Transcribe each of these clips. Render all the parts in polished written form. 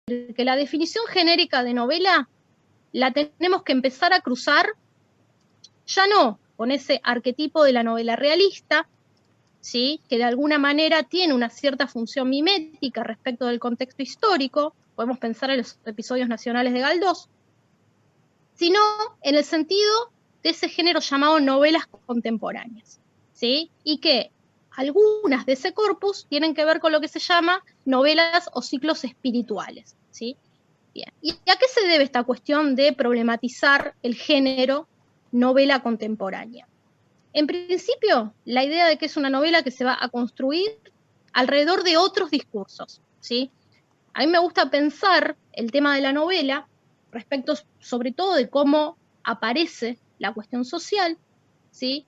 que la definición genérica de novela la tenemos que empezar a cruzar ya no con ese arquetipo de la novela realista, ¿sí? Que de alguna manera tiene una cierta función mimética respecto del contexto histórico, podemos pensar en los episodios nacionales de Galdós, sino en el sentido de ese género llamado novelas contemporáneas, ¿sí? Y que algunas de ese corpus tienen que ver con lo que se llama novelas o ciclos espirituales, ¿sí? Bien. ¿Y a qué se debe esta cuestión de problematizar el género novela contemporánea? En principio, la idea de que es una novela que se va a construir alrededor de otros discursos, ¿sí? A mí me gusta pensar el tema de la novela respecto sobre todo de cómo aparece la cuestión social, ¿sí?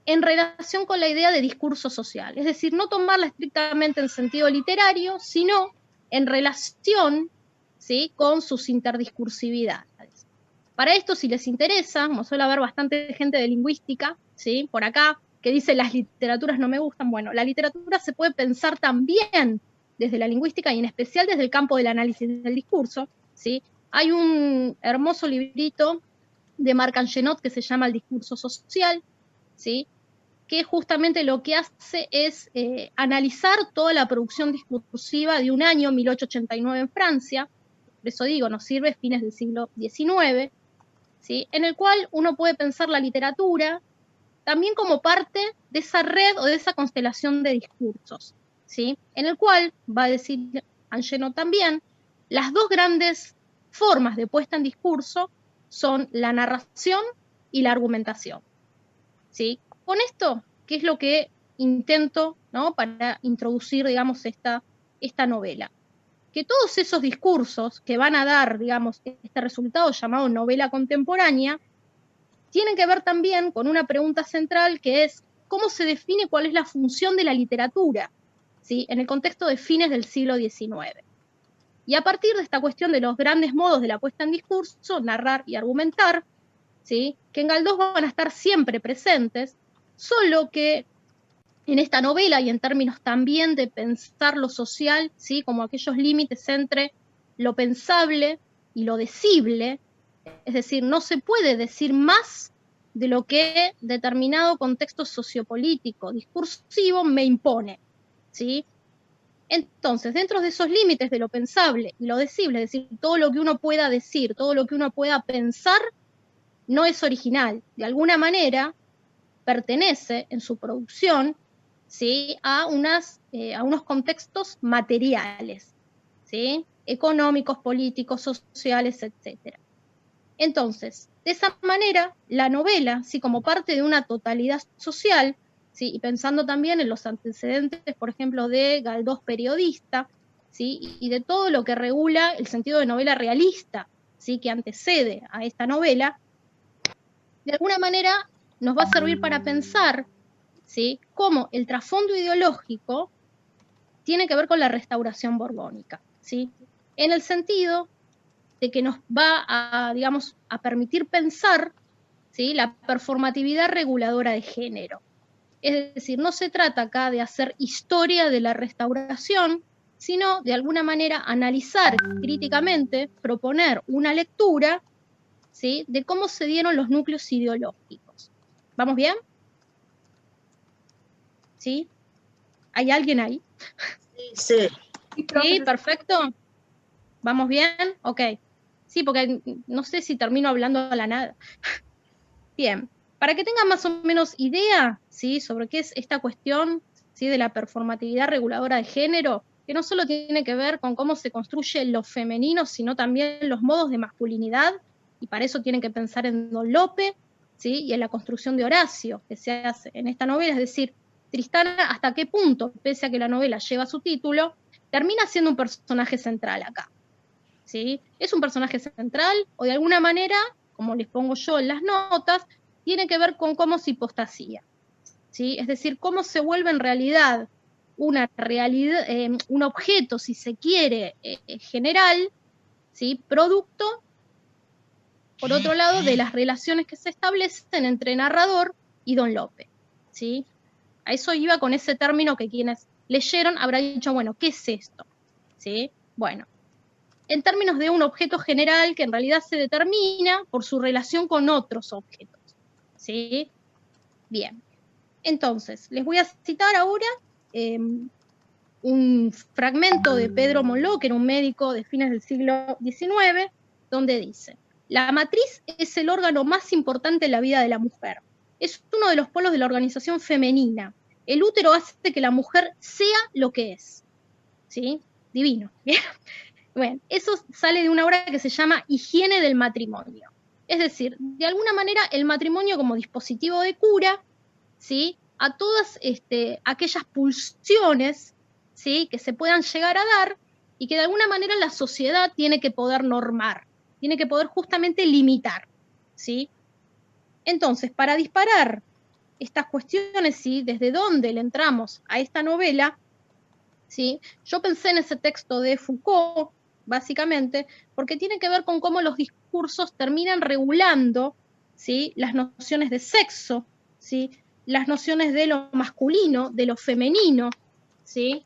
En relación con la idea de discurso social, es decir, no tomarla estrictamente en sentido literario, sino en relación, ¿sí? Con sus interdiscursividades. Para esto, si les interesa, como suele haber bastante gente de lingüística, ¿sí? Por acá, que dice las literaturas no me gustan, bueno, la literatura se puede pensar también desde la lingüística y en especial desde el campo del análisis del discurso, ¿sí? Hay un hermoso librito de Marc Angenot que se llama El discurso social, ¿sí? Que justamente lo que hace es analizar toda la producción discursiva de un año, 1889 en Francia, por eso digo, nos sirve fines del siglo XIX, ¿sí? En el cual uno puede pensar la literatura también como parte de esa red o de esa constelación de discursos, ¿sí? En el cual, va a decir Angenot también, las dos grandes formas de puesta en discurso son la narración y la argumentación, ¿sí? Con esto, ¿qué es lo que intento, ¿no? Para introducir, digamos, esta novela? Que todos esos discursos que van a dar, digamos, este resultado llamado novela contemporánea, tienen que ver también con una pregunta central que es cómo se define cuál es la función de la literatura, ¿sí? En el contexto de fines del siglo XIX. Y a partir de esta cuestión de los grandes modos de la puesta en discurso, narrar y argumentar, ¿sí? Que en Galdós van a estar siempre presentes, solo que en esta novela y en términos también de pensar lo social, ¿sí? Como aquellos límites entre lo pensable y lo decible, es decir, no se puede decir más de lo que determinado contexto sociopolítico, discursivo me impone, ¿sí? Entonces, dentro de esos límites de lo pensable y lo decible, es decir, todo lo que uno pueda decir, todo lo que uno pueda pensar, no es original. De alguna manera, pertenece en su producción, ¿sí? a unos contextos materiales, ¿sí? Económicos, políticos, sociales, etc. Entonces, de esa manera, la novela, ¿sí? Como parte de una totalidad social, ¿sí? Y pensando también en los antecedentes, por ejemplo, de Galdós periodista, ¿sí? Y de todo lo que regula el sentido de novela realista, ¿sí? Que antecede a esta novela, de alguna manera nos va a servir para pensar, ¿sí? Cómo el trasfondo ideológico tiene que ver con la restauración borbónica, ¿sí? En el sentido de que nos va a, digamos, a permitir pensar, ¿sí? La performatividad reguladora de género. Es decir, no se trata acá de hacer historia de la restauración, sino de alguna manera analizar críticamente, proponer una lectura, ¿sí? De cómo se dieron los núcleos ideológicos. ¿Vamos bien? ¿Sí? ¿Hay alguien ahí? Sí. Sí, perfecto. ¿Vamos bien? Ok. Sí, porque no sé si termino hablando a la nada. Bien, para que tengan más o menos idea, ¿sí? Sobre qué es esta cuestión, ¿sí? De la performatividad reguladora de género, que no solo tiene que ver con cómo se construye lo femenino, sino también los modos de masculinidad, y para eso tienen que pensar en Don Lope, ¿sí? Y en la construcción de Horacio, que se hace en esta novela, es decir, Tristana, hasta qué punto, pese a que la novela lleva su título, termina siendo un personaje central acá, ¿sí? Es un personaje central, o de alguna manera, como les pongo yo en las notas, tiene que ver con cómo se hipostasía, ¿sí? Es decir, cómo se vuelve en realidad una realidad, un objeto, si se quiere, general, ¿sí? Producto, por otro lado, de las relaciones que se establecen entre narrador y Don Lope, ¿sí? A eso iba con ese término que quienes leyeron habrán dicho, bueno, ¿qué es esto? ¿Sí? Bueno, en términos de un objeto general que en realidad se determina por su relación con otros objetos, ¿sí? Bien, entonces, les voy a citar ahora un fragmento de Pedro Monló, que era un médico de fines del siglo XIX, donde dice: la matriz es el órgano más importante en la vida de la mujer. Es uno de los polos de la organización femenina. El útero hace que la mujer sea lo que es. ¿Sí? Divino. ¿Bien? Bueno, eso sale de una obra que se llama Higiene del matrimonio. Es decir, de alguna manera el matrimonio como dispositivo de cura, ¿sí?, a todas aquellas pulsiones, ¿sí?, que se puedan llegar a dar y que de alguna manera la sociedad tiene que poder normar, tiene que poder justamente limitar, ¿sí? Entonces, para disparar estas cuestiones, ¿sí?, desde dónde le entramos a esta novela, ¿sí?, yo pensé en ese texto de Foucault, básicamente, porque tiene que ver con cómo los discursos terminan regulando, ¿sí?, las nociones de sexo, ¿sí?, las nociones de lo masculino, de lo femenino, ¿sí?,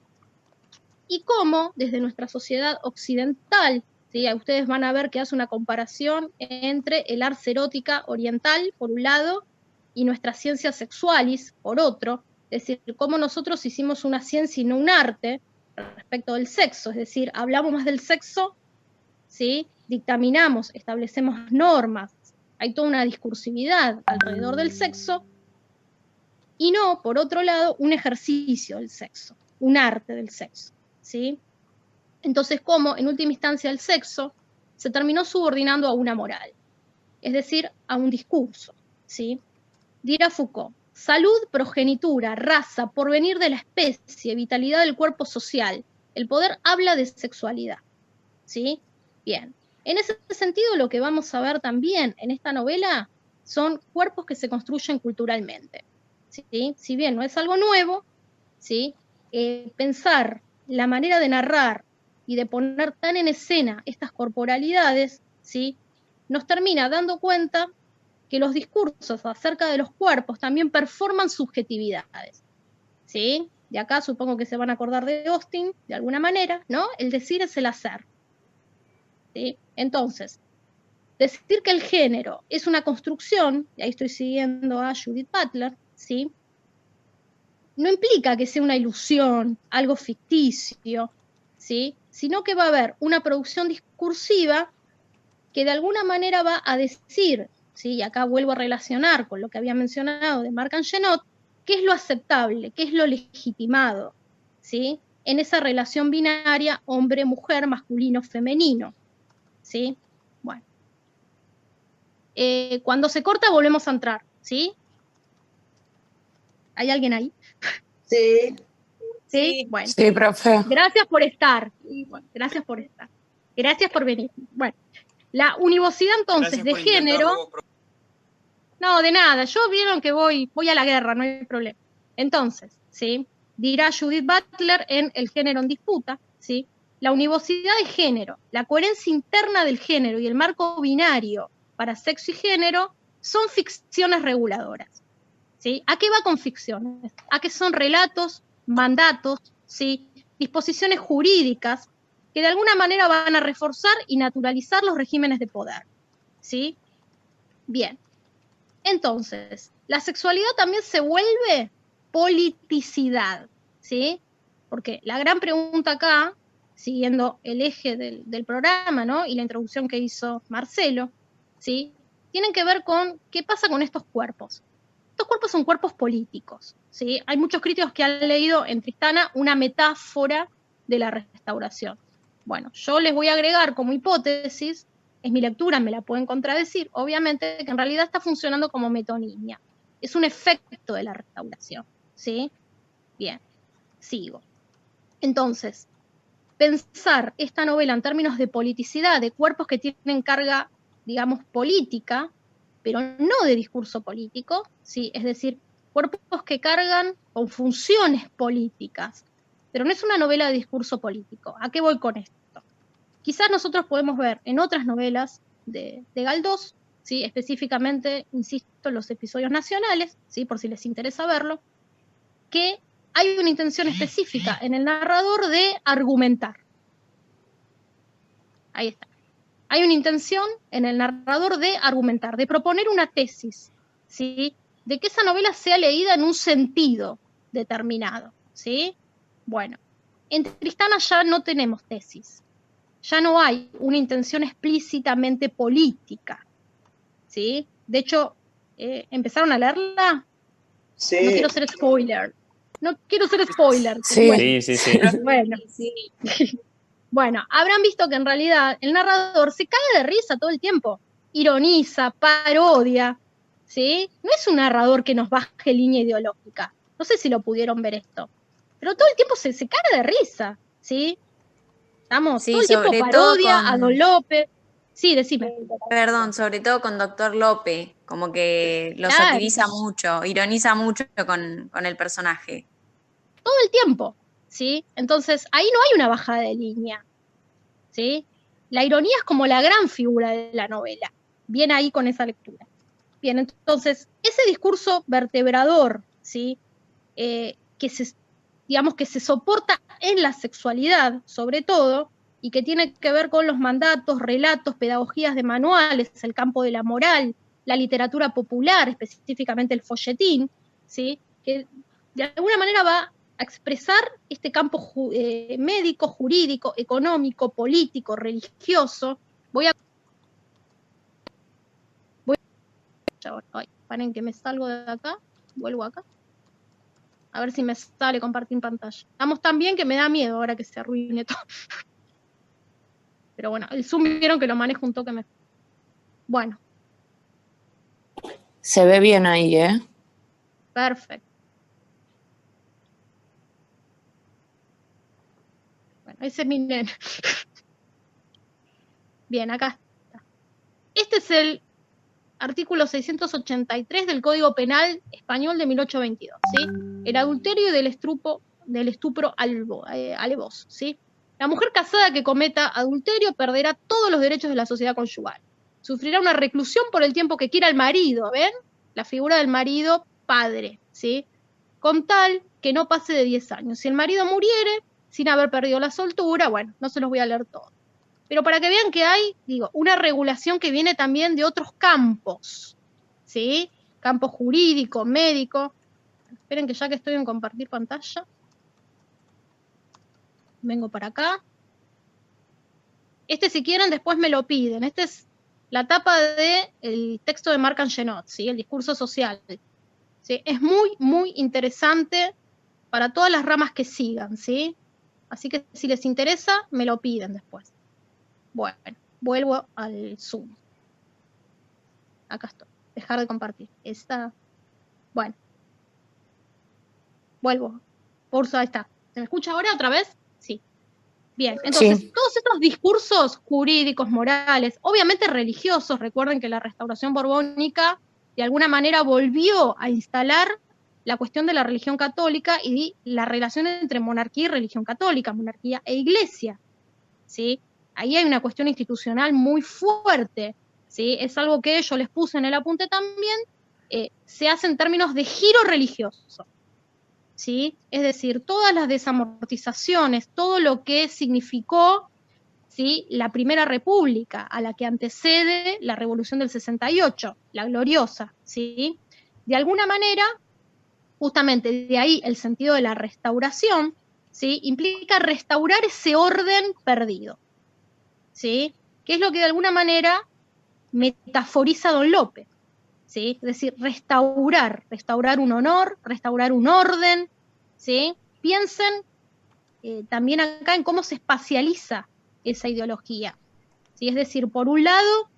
y cómo desde nuestra sociedad occidental, ¿sí?, ustedes van a ver que hace una comparación entre el ars erótica oriental, por un lado, y nuestras ciencias sexualis, por otro, es decir, cómo nosotros hicimos una ciencia y no un arte respecto del sexo, es decir, hablamos más del sexo, ¿sí?, dictaminamos, establecemos normas, hay toda una discursividad alrededor del sexo, y no, por otro lado, un ejercicio del sexo, un arte del sexo, ¿sí? Entonces, cómo en última instancia el sexo se terminó subordinando a una moral, es decir, a un discurso, ¿sí? Dirá Foucault: salud, progenitura, raza, porvenir de la especie, vitalidad del cuerpo social. El poder habla de sexualidad, ¿sí? Bien. En ese sentido, lo que vamos a ver también en esta novela son cuerpos que se construyen culturalmente, ¿sí? Si bien no es algo nuevo, ¿sí?, pensar la manera de narrar y de poner tan en escena estas corporalidades, ¿sí?, nos termina dando cuenta que los discursos acerca de los cuerpos también performan subjetividades, ¿sí? De acá supongo que se van a acordar de Austin, de alguna manera, ¿no? El decir es el hacer, ¿sí? Entonces, decir que el género es una construcción, y ahí estoy siguiendo a Judith Butler, ¿sí?, no implica que sea una ilusión, algo ficticio, ¿sí?, sino que va a haber una producción discursiva que de alguna manera va a decir, ¿sí?, y acá vuelvo a relacionar con lo que había mencionado de Marc Angenot, qué es lo aceptable, qué es lo legitimado, ¿sí?, en esa relación binaria hombre-mujer, masculino-femenino, ¿sí? Bueno. Cuando se corta volvemos a entrar, ¿sí? ¿Hay alguien ahí? Sí. ¿Sí? Bueno. Sí, profe. Gracias por estar. Bueno, gracias por estar. Gracias por venir. Bueno, la univocidad entonces de género. No, de nada. Yo vieron que voy a la guerra, no hay problema. Entonces, ¿sí?, dirá Judith Butler en El género en disputa, ¿sí?, la univocidad de género, la coherencia interna del género y el marco binario para sexo y género son ficciones reguladoras, ¿sí? ¿A qué va con ficciones? A que son relatos, mandatos, ¿sí?, disposiciones jurídicas que de alguna manera van a reforzar y naturalizar los regímenes de poder, ¿sí? Bien. Entonces, la sexualidad también se vuelve politicidad, ¿sí? Porque la gran pregunta acá, siguiendo el eje del programa, ¿no?, y la introducción que hizo Marcelo, ¿sí?, tienen que ver con qué pasa con estos cuerpos. Estos cuerpos son cuerpos políticos, ¿sí? Hay muchos críticos que han leído en Tristana una metáfora de la restauración. Bueno, yo les voy a agregar como hipótesis, es mi lectura, me la pueden contradecir, obviamente, que en realidad está funcionando como metonimia. Es un efecto de la restauración, ¿sí? Bien, sigo. Entonces, pensar esta novela en términos de politicidad, de cuerpos que tienen carga, digamos, política, pero no de discurso político, ¿sí? Es decir, cuerpos que cargan con funciones políticas, pero no es una novela de discurso político. ¿A qué voy con esto? Quizás nosotros podemos ver en otras novelas de Galdós, ¿sí?, específicamente, insisto, en los episodios nacionales, ¿sí?, por si les interesa verlo, que hay una intención específica en el narrador de argumentar. Ahí está. Hay una intención en el narrador de argumentar, de proponer una tesis, ¿sí? De que esa novela sea leída en un sentido determinado, ¿sí? Bueno, en Tristana ya no tenemos tesis, ya no hay una intención explícitamente política, ¿sí? De hecho, ¿empezaron a leerla? Sí. No quiero ser spoiler. No quiero ser spoiler. Sí. Bueno, Sí. bueno. Bueno, habrán visto que en realidad el narrador se cae de risa todo el tiempo. Ironiza, parodia, ¿sí? No es un narrador que nos baje línea ideológica. No sé si lo pudieron ver esto. Pero todo el tiempo se cae de risa, ¿sí? Estamos Sí, todo el tiempo sobre todo parodia con- a Don López. Sí, decime. Perdón, sobre todo con Doctor Lope, como que lo Claro. satiriza mucho, ironiza mucho con el personaje. Todo el tiempo, ¿sí? Entonces, ahí no hay una bajada de línea, ¿sí? La ironía es como la gran figura de la novela. Viene ahí con esa lectura. Bien, entonces, ese discurso vertebrador, ¿sí? Digamos que se soporta en la sexualidad, sobre todo, y que tiene que ver con los mandatos, relatos, pedagogías de manuales, el campo de la moral, la literatura popular, específicamente el folletín, ¿sí? Que de alguna manera va a expresar este campo médico, jurídico, económico, político, religioso. Ay, paren que me salgo de acá, vuelvo acá. A ver si me sale compartir pantalla. Estamos tan bien que me da miedo ahora que se arruine todo. Pero bueno, el Zoom vieron que lo manejo un toque mejor. Bueno. Se ve bien ahí, ¿eh? Perfecto. Bueno, ese es mi nene. Bien, acá está. Este es el artículo 683 del Código Penal Español de 1822, ¿sí? El adulterio y del estupro alevos, ¿sí? La mujer casada que cometa adulterio perderá todos los derechos de la sociedad conyugal. Sufrirá una reclusión por el tiempo que quiera el marido, ¿ven? La figura del marido padre, ¿sí? Con tal que no pase de 10 años. Si el marido muriere sin haber perdido la soltura, bueno, no se los voy a leer todos. Pero para que vean que hay, digo, una regulación que viene también de otros campos, ¿sí? Campo jurídico, médico. Esperen que ya que estoy en compartir pantalla, vengo para acá. Este, si quieren, después me lo piden. Este es la tapa del texto de Marc Angenot, ¿sí? El discurso social. ¿Sí? Es muy, muy interesante para todas las ramas que sigan, ¿sí? Así que si les interesa, me lo piden después. Bueno, vuelvo al Zoom. Acá estoy. Dejar de compartir. Bueno. Vuelvo. Ahí está. ¿Se me escucha ahora otra vez? Sí. Bien, entonces, Sí. todos estos discursos jurídicos, morales, obviamente religiosos, recuerden que la restauración borbónica de alguna manera volvió a instalar la cuestión de la religión católica y la relación entre monarquía y religión católica, monarquía e iglesia, ¿sí? Ahí hay una cuestión institucional muy fuerte, ¿sí? Es algo que yo les puse en el apunte también, se hace en términos de giro religioso, ¿sí? Es decir, todas las desamortizaciones, todo lo que significó, ¿sí? La Primera República, a la que antecede la Revolución del 68, la gloriosa, ¿sí? De alguna manera, justamente de ahí el sentido de la restauración, ¿sí? Implica restaurar ese orden perdido, ¿sí? Que es lo que de alguna manera metaforiza Don López, ¿sí? Es decir, restaurar un honor, restaurar un orden, ¿sí? Piensen también acá en cómo se espacializa esa ideología, ¿sí? Es decir, por un lado,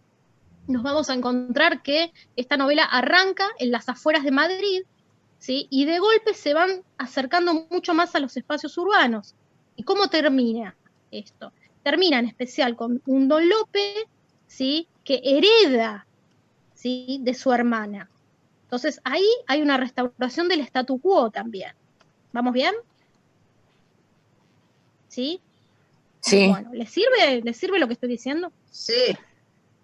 nos vamos a encontrar que esta novela arranca en las afueras de Madrid, ¿sí? Y de golpe se van acercando mucho más a los espacios urbanos. ¿Y cómo termina esto? Termina en especial con un Don Lope, ¿sí? Que hereda, ¿sí? De su hermana. Entonces ahí hay una restauración del statu quo también. ¿Vamos bien? ¿Sí? Sí. Bueno, ¿les sirve lo que estoy diciendo? Sí.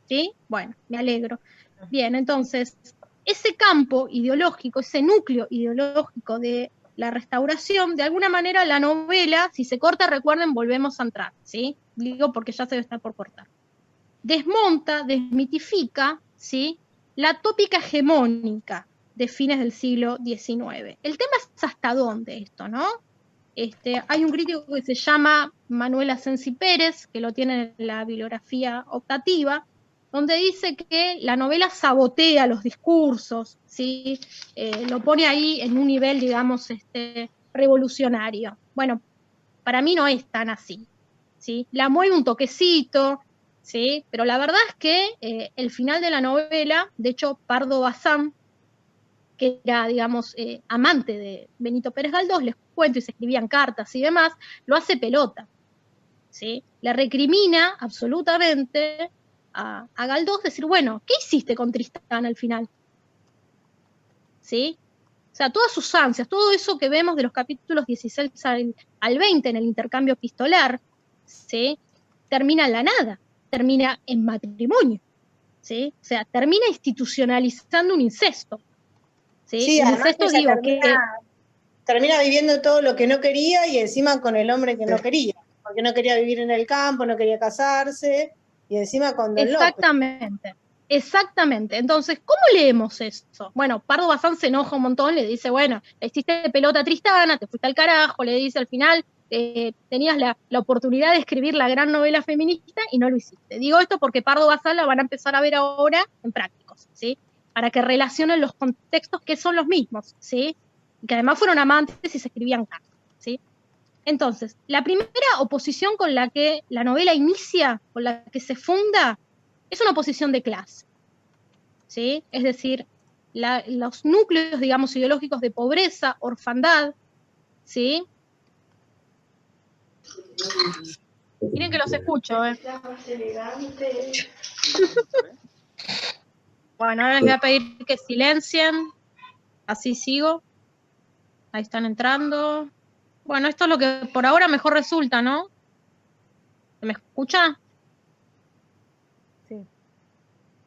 ¿Sí? Bueno, me alegro. Bien, entonces, ese campo ideológico, ese núcleo ideológico de la restauración, de alguna manera la novela, si se corta, recuerden, volvemos a entrar, ¿sí? digo porque ya se debe estar por cortar. Desmonta, desmitifica, ¿sí?, la tópica hegemónica de fines del siglo XIX. El tema es hasta dónde esto, ¿no? Hay un crítico que se llama Manuel Asensi Pérez, que lo tiene en la bibliografía optativa, donde dice que la novela sabotea los discursos, ¿sí? Lo pone ahí en un nivel, digamos, revolucionario. Bueno, para mí no es tan así, ¿sí? La mueve un toquecito, ¿sí? Pero la verdad es que el final de la novela, de hecho, Pardo Bazán, que era, digamos, amante de Benito Pérez Galdós, les cuento, y se escribían cartas y demás, lo hace pelota, ¿sí? Le recrimina absolutamente a Galdós decir, bueno, ¿qué hiciste con Tristán al final? ¿Sí? O sea, todas sus ansias, todo eso que vemos de los capítulos 16 al 20 en el intercambio epistolar, ¿sí?, termina en la nada, termina en matrimonio, ¿sí? O sea, termina institucionalizando un incesto. Sí, Sí, el además incesto, ella digo, termina viviendo todo lo que no quería y encima con el hombre que no quería, porque no quería vivir en el campo, no quería casarse, y encima con Don López. Exactamente. Entonces, ¿cómo leemos eso? Bueno, Pardo Bazán se enoja un montón, le dice, bueno, le hiciste pelota a Tristana, te fuiste al carajo, le dice al final, tenías la oportunidad de escribir la gran novela feminista y no lo hiciste. Digo esto porque Pardo Bazán la van a empezar a ver ahora en Prácticos, ¿sí? Para que relacionen los contextos que son los mismos, ¿sí? Y que además fueron amantes y se escribían cartas, ¿sí? Entonces, la primera oposición con la que la novela inicia, con la que se funda, es una oposición de clase, ¿sí? Es decir, los núcleos, digamos, ideológicos de pobreza, orfandad, ¿sí? Miren que los escucho, Bueno, ahora les voy a pedir que silencien, así sigo. Ahí están entrando. Bueno, esto es lo que por ahora mejor resulta, ¿no? ¿Se me escucha? Sí.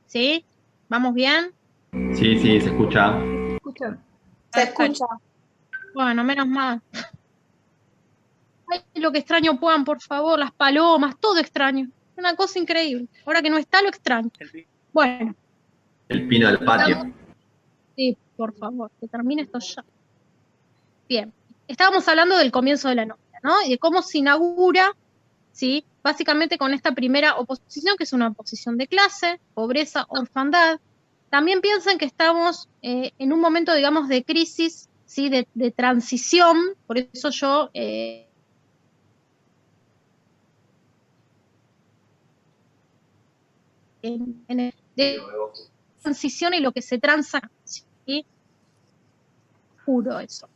¿Sí? ¿Vamos bien? Sí, sí, se escucha. Se escucha. Bueno, menos mal. Ay, lo que extraño, puedan, por favor, las palomas, todo extraño. Una cosa increíble. Ahora que no está, lo extraño. Bueno. El pino del patio. Sí, por favor, que termine esto ya. Bien. Estábamos hablando del comienzo de la novela, ¿no? Y de cómo se inaugura, ¿sí?, básicamente con esta primera oposición, que es una oposición de clase, pobreza, orfandad. También piensen que estamos en un momento, digamos, de crisis, ¿sí?, de transición, por eso yo de transición y lo que se transa, ¿sí? Juro eso.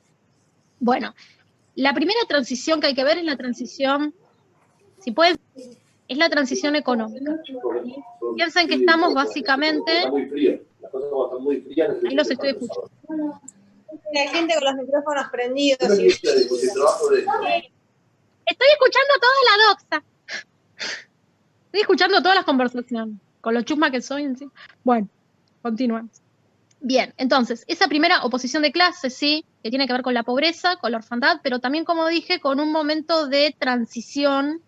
Bueno, la primera transición que hay que ver es la transición, si pueden, es la transición económica. Piensen que estamos básicamente... Ahí los estoy escuchando. La gente con los micrófonos prendidos. Estoy escuchando toda la doxa. Estoy escuchando todas las conversaciones, con lo chusma que soy encima. Bueno, continuamos. Bien, entonces, esa primera oposición de clases, sí, que tiene que ver con la pobreza, con la orfandad, pero también, como dije, con un momento de transición,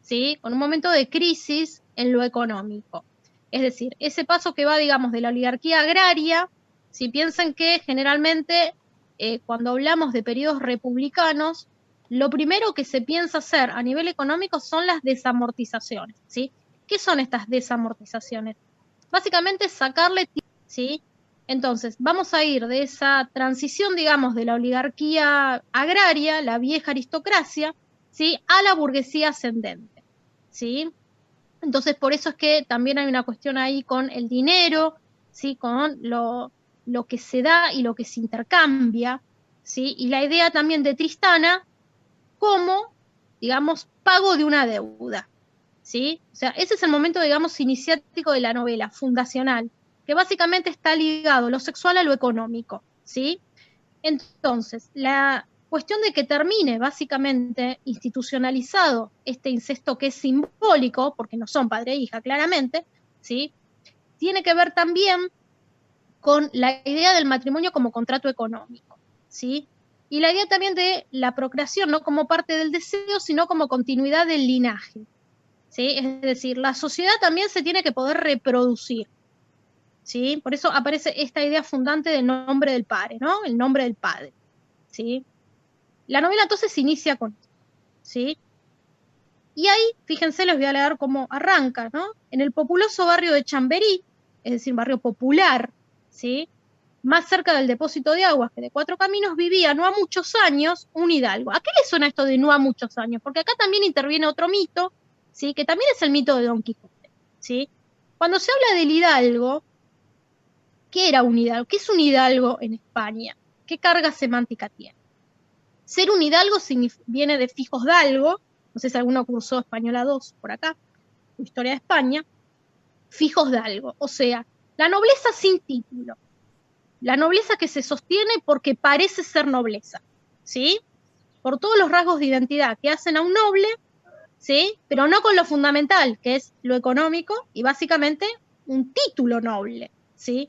¿sí?, con un momento de crisis en lo económico. Es decir, ese paso que va, digamos, de la oligarquía agraria, si piensan que generalmente cuando hablamos de periodos republicanos, lo primero que se piensa hacer a nivel económico son las desamortizaciones, ¿sí? ¿Qué son estas desamortizaciones? Básicamente sacarle, ¿sí? Entonces, vamos a ir de esa transición, digamos, de la oligarquía agraria, la vieja aristocracia, ¿sí?, a la burguesía ascendente, ¿sí? Entonces, por eso es que también hay una cuestión ahí con el dinero, ¿sí?, con lo que se da y lo que se intercambia, ¿sí? Y la idea también de Tristana como, digamos, pago de una deuda, ¿sí? O sea, ese es el momento, digamos, iniciático de la novela, fundacional, que básicamente está ligado lo sexual a lo económico, ¿sí? Entonces, la cuestión de que termine básicamente institucionalizado este incesto que es simbólico, porque no son padre e hija claramente, ¿sí?, tiene que ver también con la idea del matrimonio como contrato económico, ¿sí? Y la idea también de la procreación, no como parte del deseo, sino como continuidad del linaje, ¿sí? Es decir, la sociedad también se tiene que poder reproducir, ¿sí? Por eso aparece esta idea fundante del nombre del padre, ¿no? El nombre del padre, ¿sí? La novela entonces inicia con esto, ¿sí? Y ahí, fíjense, les voy a leer cómo arranca, ¿no? En el populoso barrio de Chamberí, es decir, barrio popular, ¿sí? Más cerca del depósito de aguas que de Cuatro Caminos, vivía no a muchos años un hidalgo. ¿A qué le suena esto de no a muchos años? Porque acá también interviene otro mito, ¿sí? Que también es el mito de Don Quijote, ¿sí? Cuando se habla del hidalgo, ¿qué era un hidalgo? ¿Qué es un hidalgo en España? ¿Qué carga semántica tiene? Ser un hidalgo viene de fijos dalgo, no sé si alguno cursó Española 2 por acá, Historia de España, fijos dalgo, o sea, la nobleza sin título, la nobleza que se sostiene porque parece ser nobleza, ¿sí? Por todos los rasgos de identidad que hacen a un noble, ¿sí? Pero no con lo fundamental, que es lo económico y básicamente un título noble, ¿sí?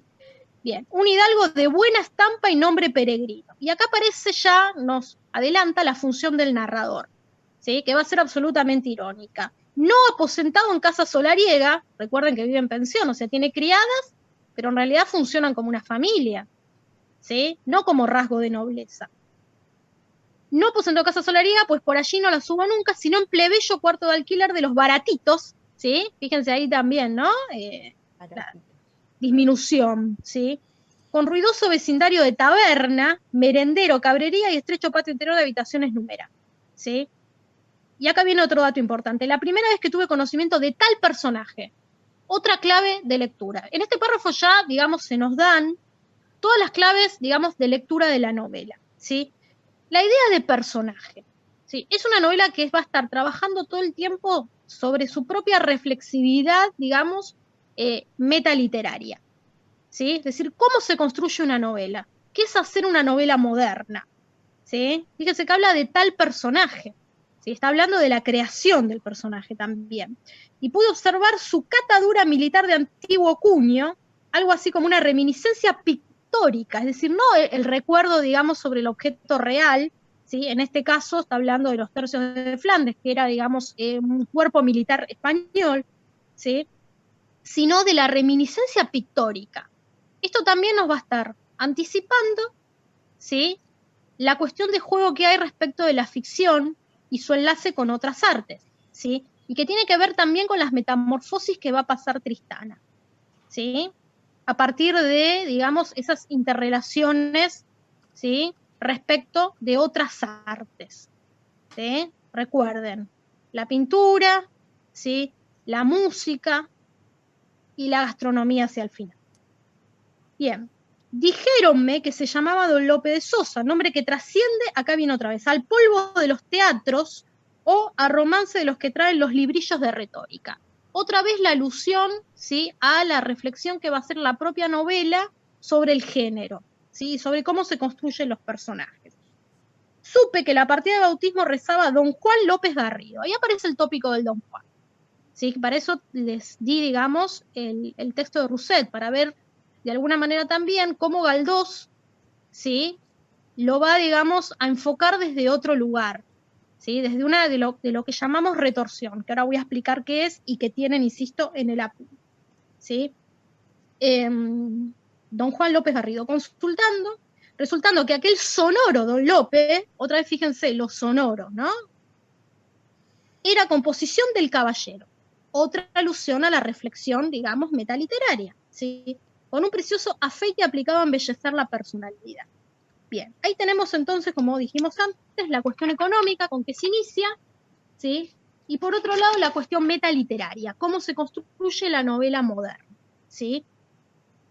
Bien, un hidalgo de buena estampa y nombre peregrino. Y acá aparece ya, nos adelanta la función del narrador, ¿sí? Que va a ser absolutamente irónica. No aposentado en casa solariega, recuerden que vive en pensión, o sea, tiene criadas, pero en realidad funcionan como una familia, ¿sí? No como rasgo de nobleza. No aposentado en casa solariega, pues por allí no la subo nunca, sino en plebeyo cuarto de alquiler de los baratitos, ¿sí? Fíjense ahí también, ¿no? La disminución, ¿sí? Con ruidoso vecindario de taberna, merendero, cabrería y estrecho patio interior de habitaciones numeradas, ¿sí? Y acá viene otro dato importante. La primera vez que tuve conocimiento de tal personaje, otra clave de lectura. En este párrafo ya, digamos, se nos dan todas las claves, digamos, de lectura de la novela, ¿sí? La idea de personaje, ¿sí? Es una novela que va a estar trabajando todo el tiempo sobre su propia reflexividad, digamos, metaliteraria, ¿sí? Es decir, cómo se construye una novela, qué es hacer una novela moderna, ¿sí? Fíjense que habla de tal personaje, ¿sí? Está hablando de la creación del personaje también. Y pude observar su catadura militar de antiguo cuño, algo así como una reminiscencia pictórica, es decir, no el recuerdo, digamos, sobre el objeto real, ¿sí? En este caso está hablando de los tercios de Flandes, que era, digamos, un cuerpo militar español, ¿sí? Sino de la reminiscencia pictórica. Esto también nos va a estar anticipando, ¿sí? La cuestión de juego que hay respecto de la ficción y su enlace con otras artes, ¿sí? Y que tiene que ver también con las metamorfosis que va a pasar Tristana, ¿sí? A partir de, digamos, esas interrelaciones, ¿sí? Respecto de otras artes, ¿sí? Recuerden, la pintura, ¿sí? La música y la gastronomía hacia el final. Bien, dijéronme que se llamaba Don Lope de Sosa, nombre que trasciende, acá viene otra vez, al polvo de los teatros o a romance de los que traen los librillos de retórica. Otra vez la alusión, ¿sí? A la reflexión que va a hacer la propia novela sobre el género, ¿sí? Sobre cómo se construyen los personajes. Supe que la partida de bautismo rezaba Don Juan López Garrido. Ahí aparece el tópico del Don Juan, ¿sí? Para eso les di, digamos, el texto de Rousset, para ver de alguna manera también cómo Galdós, ¿sí? Lo va, digamos, a enfocar desde otro lugar, ¿sí? Desde una de lo que llamamos retorsión, que ahora voy a explicar qué es y que tienen, insisto, en el apunte, ¿sí? Don Juan López Garrido, resultando que aquel sonoro Don Lope, otra vez fíjense, lo sonoro, ¿no? Era composición del caballero, otra alusión a la reflexión, digamos, metaliteraria, ¿sí? Con un precioso afeite aplicado a embellecer la personalidad. Bien, ahí tenemos entonces, como dijimos antes, la cuestión económica con que se inicia, ¿sí? Y por otro lado, la cuestión metaliteraria, cómo se construye la novela moderna, ¿sí?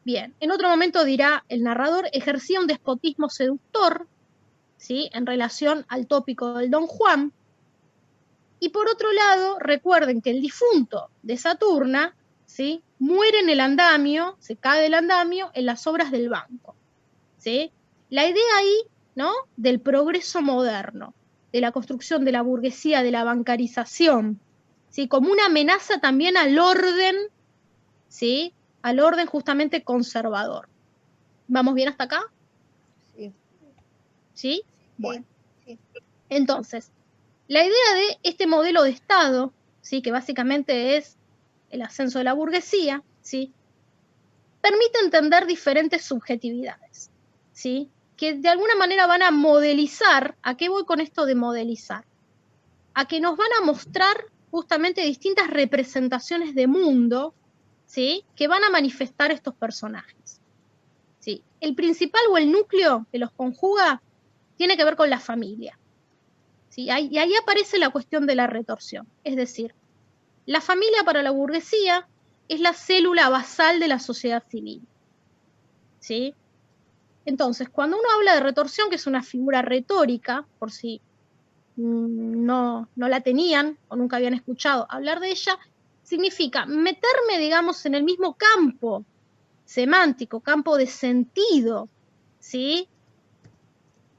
Bien, en otro momento dirá el narrador, ejercía un despotismo seductor, ¿sí? En relación al tópico del Don Juan. Y por otro lado, recuerden que el difunto de Saturna, ¿sí? Muere en el andamio, se cae del andamio en las obras del banco, ¿sí? La idea ahí, ¿no? Del progreso moderno, de la construcción de la burguesía, de la bancarización, ¿sí? Como una amenaza también al orden, ¿sí? Al orden justamente conservador. ¿Vamos bien hasta acá? Sí. ¿Sí? Bueno. Sí. Entonces, la idea de este modelo de Estado, ¿sí? Que básicamente es el ascenso de la burguesía, ¿sí? Permite entender diferentes subjetividades, ¿sí? Que de alguna manera van a modelizar. ¿A qué voy con esto de modelizar? A que nos van a mostrar justamente distintas representaciones de mundo, ¿sí? Que van a manifestar estos personajes, ¿sí? El principal o el núcleo que los conjuga tiene que ver con la familia, ¿sí? Y ahí aparece la cuestión de la retorsión. Es decir, la familia para la burguesía es la célula basal de la sociedad civil, ¿sí? Entonces, cuando uno habla de retorsión, que es una figura retórica, por si no la tenían o nunca habían escuchado hablar de ella, significa meterme, digamos, en el mismo campo semántico, campo de sentido, ¿sí?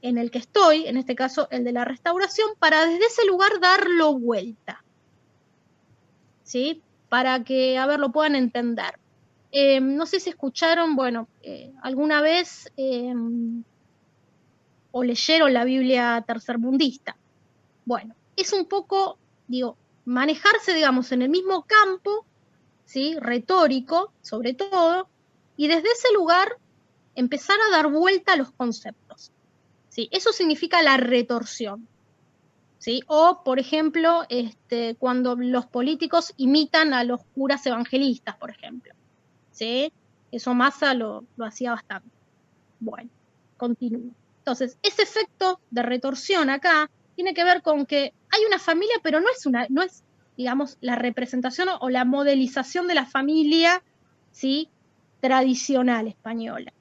En el que estoy, en este caso el de la restauración, para desde ese lugar darlo vuelta, ¿sí? Para que, a ver, lo puedan entender. No sé si escucharon, bueno, alguna vez o leyeron la Biblia tercermundista. Bueno, es un poco, digo, manejarse, digamos, en el mismo campo, ¿sí? Retórico, sobre todo, y desde ese lugar empezar a dar vuelta a los conceptos, ¿sí? Eso significa la retorsión, ¿sí? O, por ejemplo, cuando los políticos imitan a los curas evangelistas, por ejemplo, ¿sí? Eso Massa lo hacía bastante. Bueno, continúo. Entonces, ese efecto de retorsión acá tiene que ver con que hay una familia, pero no es, digamos, la representación o la modelización de la familia, ¿sí? Tradicional española,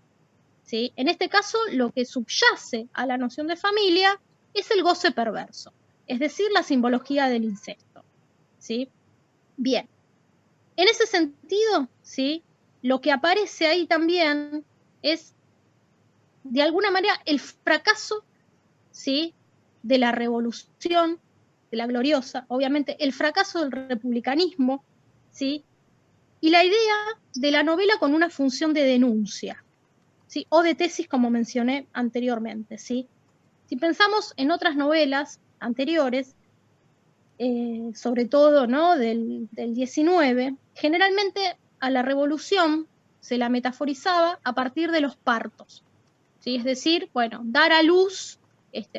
¿sí? En este caso, lo que subyace a la noción de familia es el goce perverso, es decir, la simbología del incesto, ¿sí? Bien, en ese sentido, ¿sí? Lo que aparece ahí también es, de alguna manera, el fracaso, ¿sí? De la revolución, de la gloriosa, obviamente, el fracaso del republicanismo, ¿sí? Y la idea de la novela con una función de denuncia, ¿sí? O de tesis, como mencioné anteriormente, ¿sí? Si pensamos en otras novelas anteriores, sobre todo, ¿no? del 19, generalmente a la revolución se la metaforizaba a partir de los partos, ¿sí? Es decir, bueno, dar a luz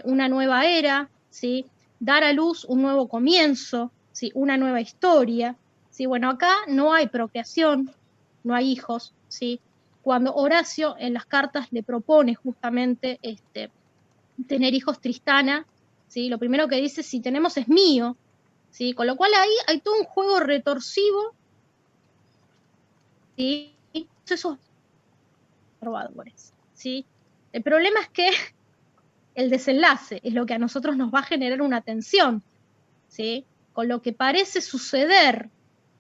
una nueva era, ¿sí? Dar a luz un nuevo comienzo, ¿sí? Una nueva historia, ¿sí? Bueno, acá no hay procreación, no hay hijos, ¿sí? Cuando Horacio en las cartas le propone justamente tener hijos Tristana, ¿sí? Lo primero que dice, si tenemos es mío, ¿sí? Con lo cual ahí hay todo un juego retorsivo, ¿sí? Esos conservadores, ¿sí? El problema es que el desenlace es lo que a nosotros nos va a generar una tensión, ¿sí? Con lo que parece suceder,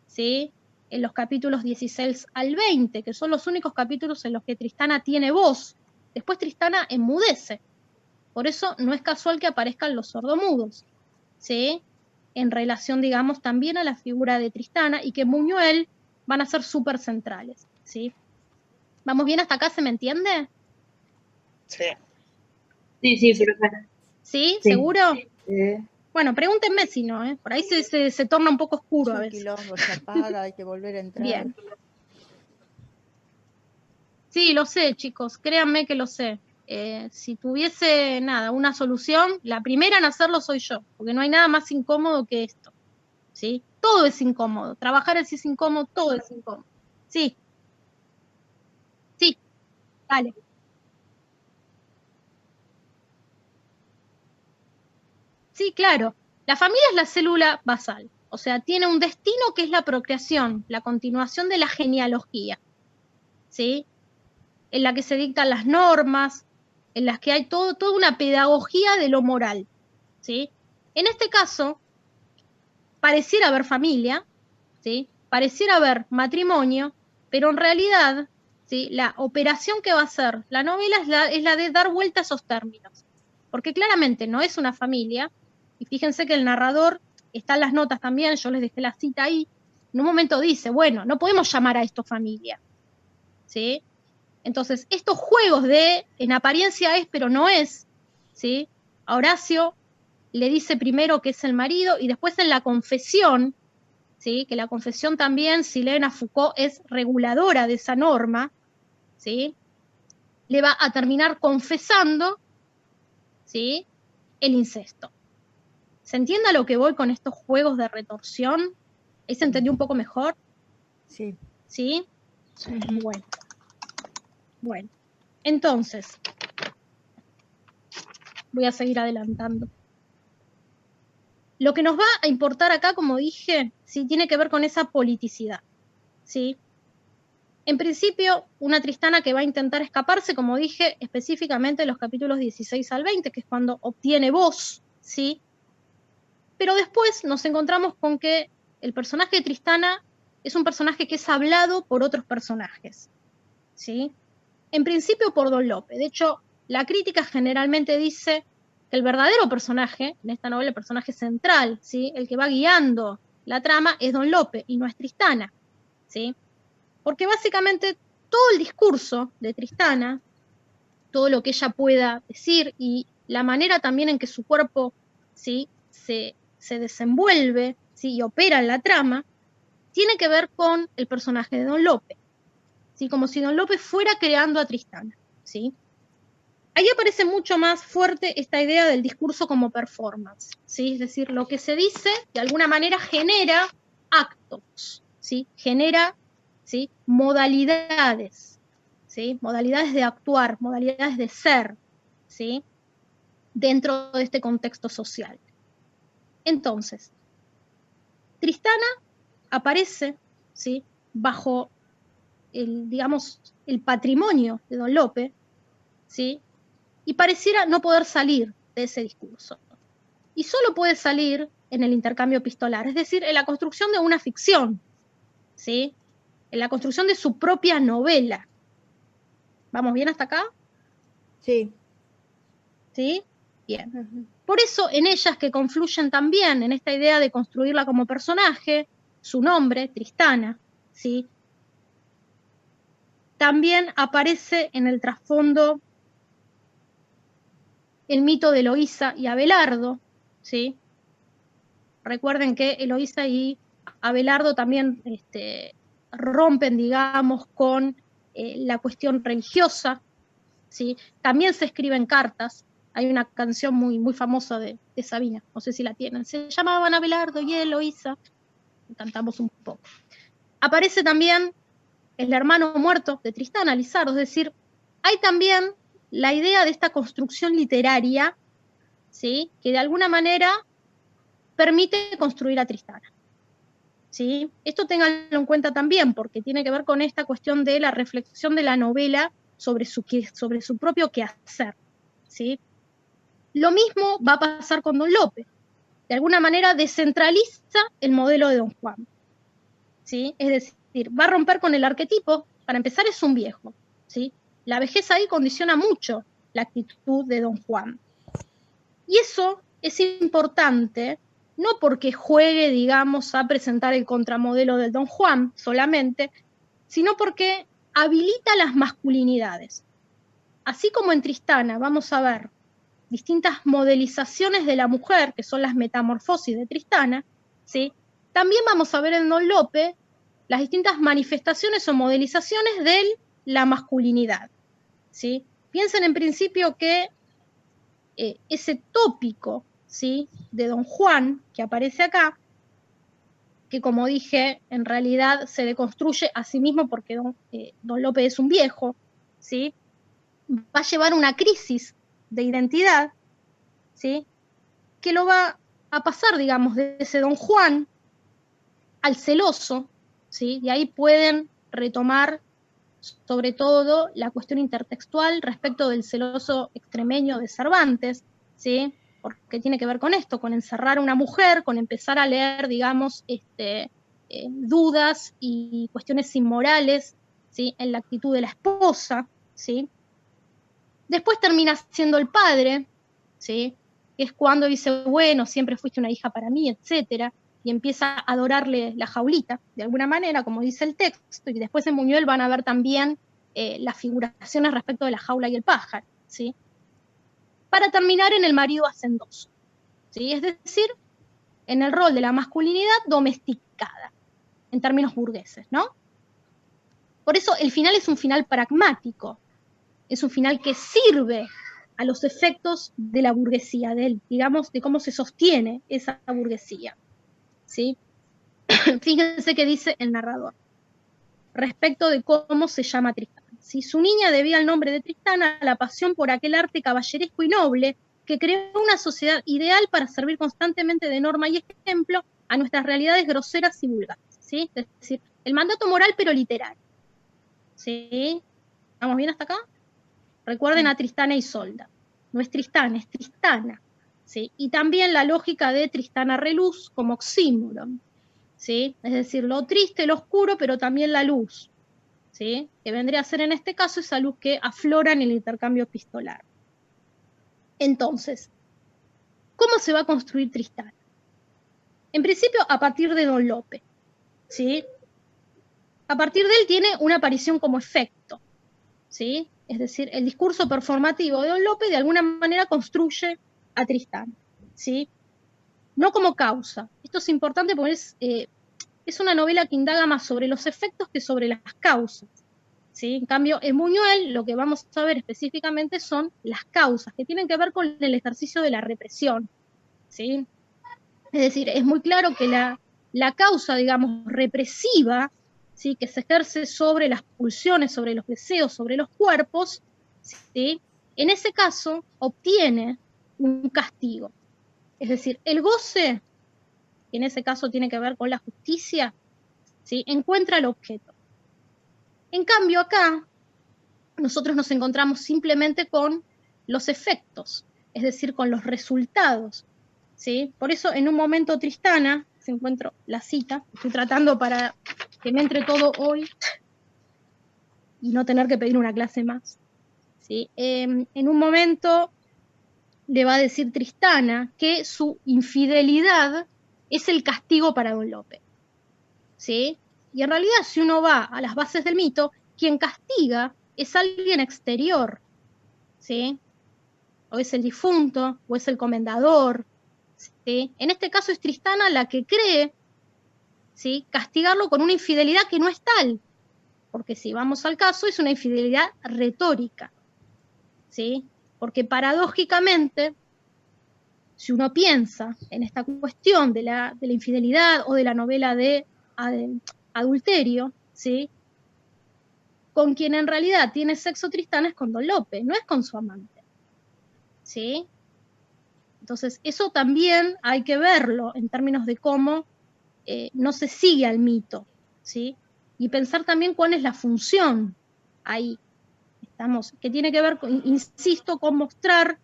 ¿sí? En los capítulos 16 al 20, que son los únicos capítulos en los que Tristana tiene voz. Después Tristana enmudece. Por eso no es casual que aparezcan los sordomudos, ¿sí? En relación, digamos, también a la figura de Tristana, y que en Buñuel van a ser súper centrales, ¿sí? ¿Vamos bien hasta acá? ¿Se me entiende? Sí. Sí, perfecto. ¿Sí? Sí. ¿Seguro? Sí. Bueno, pregúntenme si no, ¿eh? Por ahí se torna un poco oscuro a Es un veces. quilombo, se apaga, hay que volver a entrar. Bien. Sí, lo sé, chicos, créanme que lo sé. Si tuviese, nada, una solución, la primera en hacerlo soy yo, porque no hay nada más incómodo que esto, ¿sí? Todo es incómodo, trabajar así es incómodo, todo es incómodo. Sí, sí, dale. Sí, claro, la familia es la célula basal, o sea, tiene un destino que es la procreación, la continuación de la genealogía, ¿sí? En la que se dictan las normas, en las que hay toda una pedagogía de lo moral, ¿sí? En este caso, pareciera haber familia, ¿sí? Pareciera haber matrimonio, pero en realidad, ¿sí? La operación que va a hacer la novela es la de dar vuelta a esos términos, porque claramente no es una familia, y fíjense que el narrador, está en las notas también, yo les dejé la cita ahí, en un momento dice, bueno, no podemos llamar a esto familia, ¿sí? Entonces, estos juegos de, en apariencia es, pero no es, ¿sí? A Horacio le dice primero que es el marido, y después en la confesión, ¿sí? Que la confesión también, si leen a Foucault, es reguladora de esa norma, ¿sí? Le va a terminar confesando, ¿sí? El incesto. ¿Se entiende a lo que voy con estos juegos de retorsión? ¿Ahí se entendió un poco mejor? Sí. ¿Sí? Bueno. Entonces, voy a seguir adelantando. Lo que nos va a importar acá, como dije, sí, tiene que ver con esa politicidad, ¿sí? En principio, una Tristana que va a intentar escaparse, como dije, específicamente en los capítulos 16 al 20, que es cuando obtiene voz, ¿sí? Pero después nos encontramos con que el personaje de Tristana es un personaje que es hablado por otros personajes, ¿sí? En principio por Don Lope. De hecho, la crítica generalmente dice que el verdadero personaje, en esta novela el personaje central, ¿sí? El que va guiando la trama es Don Lope y no es Tristana, ¿sí? Porque básicamente todo el discurso de Tristana, todo lo que ella pueda decir y la manera también en que su cuerpo, ¿sí? se desenvuelve, ¿sí? Y opera en la trama, tiene que ver con el personaje de Don Lope, ¿sí? Como si Don Lope fuera creando a Tristana, ¿sí? Ahí aparece mucho más fuerte esta idea del discurso como performance, ¿sí? Es decir, lo que se dice de alguna manera genera actos, ¿sí? Genera, ¿sí? Modalidades, ¿sí? Modalidades de actuar, modalidades de ser, ¿sí? Dentro de este contexto social. Entonces, Tristana aparece, ¿sí? Bajo digamos, el patrimonio de Don Lope, ¿sí? Y pareciera no poder salir de ese discurso. Y solo puede salir en el intercambio epistolar, es decir, en la construcción de una ficción, ¿sí? En la construcción de su propia novela. ¿Vamos bien hasta acá? Sí. ¿Sí? Bien. Por eso, en ellas que confluyen también en esta idea de construirla como personaje, su nombre, Tristana, ¿sí? También aparece en el trasfondo el mito de Eloísa y Abelardo, ¿sí? Recuerden que Eloísa y Abelardo también rompen, digamos, con la cuestión religiosa, ¿sí? También se escriben cartas. Hay una canción muy, muy famosa de Sabina, no sé si la tienen. Se llamaban Abelardo y Eloísa. Cantamos un poco. Aparece también el hermano muerto de Tristana, Lizardo, es decir, hay también la idea de esta construcción literaria, ¿sí? Que de alguna manera permite construir a Tristana, ¿sí? Esto ténganlo en cuenta también, porque tiene que ver con esta cuestión de la reflexión de la novela sobre su propio quehacer, ¿sí? Lo mismo va a pasar con Don Lope. De alguna manera descentraliza el modelo de Don Juan, ¿sí? Es decir, va a romper con el arquetipo. Para empezar, es un viejo, ¿sí? La vejez ahí condiciona mucho la actitud de Don Juan. Y eso es importante, no porque juegue, digamos, a presentar el contramodelo del Don Juan solamente, sino porque habilita las masculinidades. Así como en Tristana vamos a ver distintas modelizaciones de la mujer, que son las metamorfosis de Tristana, ¿sí? También vamos a ver en Don Lope las distintas manifestaciones o modelizaciones de la masculinidad, ¿sí? Piensen en principio que ese tópico, ¿sí? De Don Juan que aparece acá, que como dije, en realidad se deconstruye a sí mismo porque Don Lope es un viejo, ¿sí? Va a llevar una crisis de identidad, ¿sí? Que lo va a pasar, digamos, de ese Don Juan al celoso, ¿sí? Y ahí pueden retomar sobre todo la cuestión intertextual respecto del celoso extremeño de Cervantes, ¿sí? Porque tiene que ver con esto, con encerrar a una mujer, con empezar a leer, digamos, dudas y cuestiones inmorales, ¿sí? En la actitud de la esposa, ¿sí? Después termina siendo el padre, ¿sí? Que es cuando dice, bueno, siempre fuiste una hija para mí, etcétera, y empieza a adorarle la jaulita, de alguna manera, como dice el texto, y después en Buñuel van a ver también las figuraciones respecto de la jaula y el pájaro, ¿sí? Para terminar en el marido hacendoso, ¿sí? Es decir, en el rol de la masculinidad domesticada, en términos burgueses, ¿no? Por eso el final es un final pragmático, es un final que sirve a los efectos de la burguesía, digamos, de cómo se sostiene esa burguesía, ¿sí? Fíjense que dice el narrador, respecto de cómo se llama Tristana. Si su niña debía el nombre de Tristana a la pasión por aquel arte caballeresco y noble que creó una sociedad ideal para servir constantemente de norma y ejemplo a nuestras realidades groseras y vulgares, ¿sí? Es decir, el mandato moral pero literario, ¿sí? ¿Estamos bien hasta acá? Recuerden a Tristana y Isolda. No es Tristana, es Tristana, ¿sí? Y también la lógica de Tristana Reluz como oxímoron, ¿sí? Es decir, lo triste, lo oscuro, pero también la luz, ¿sí? Que vendría a ser en este caso esa luz que aflora en el intercambio epistolar. Entonces, ¿cómo se va a construir Tristana? En principio, a partir de Don Lope, ¿sí? A partir de él tiene una aparición como efecto, ¿sí? Es decir, el discurso performativo de Don Lope de alguna manera construye a Tristana, ¿sí? No como causa. Esto es importante porque es una novela que indaga más sobre los efectos que sobre las causas, ¿sí? En cambio, en Buñuel lo que vamos a ver específicamente son las causas, que tienen que ver con el ejercicio de la represión, ¿sí? Es decir, es muy claro que la causa, digamos, represiva, ¿sí? Que se ejerce sobre las pulsiones, sobre los deseos, sobre los cuerpos, ¿sí? En ese caso obtiene un castigo. Es decir, el goce, que en ese caso tiene que ver con la justicia, ¿sí? Encuentra el objeto. En cambio, acá nosotros nos encontramos simplemente con los efectos, es decir, con los resultados, ¿sí? Por eso en un momento Tristana, si encuentro la cita, estoy tratando para que me entre todo hoy y no tener que pedir una clase más, ¿sí? En un momento le va a decir Tristana que su infidelidad es el castigo para Don Lope, ¿sí? Y en realidad, si uno va a las bases del mito, quien castiga es alguien exterior, ¿sí? O es el difunto, o es el comendador, ¿sí? En este caso es Tristana la que cree, ¿sí? Castigarlo con una infidelidad que no es tal, porque si vamos al caso, es una infidelidad retórica, ¿sí? Porque paradójicamente, si uno piensa en esta cuestión de la infidelidad o de la novela de adulterio, ¿sí? Con quien en realidad tiene sexo Tristana es con Don Lope, no es con su amante, ¿sí? Entonces, eso también hay que verlo en términos de cómo no se sigue al mito, ¿sí? Y pensar también cuál es la función ahí, que tiene que ver, insisto, con mostrar,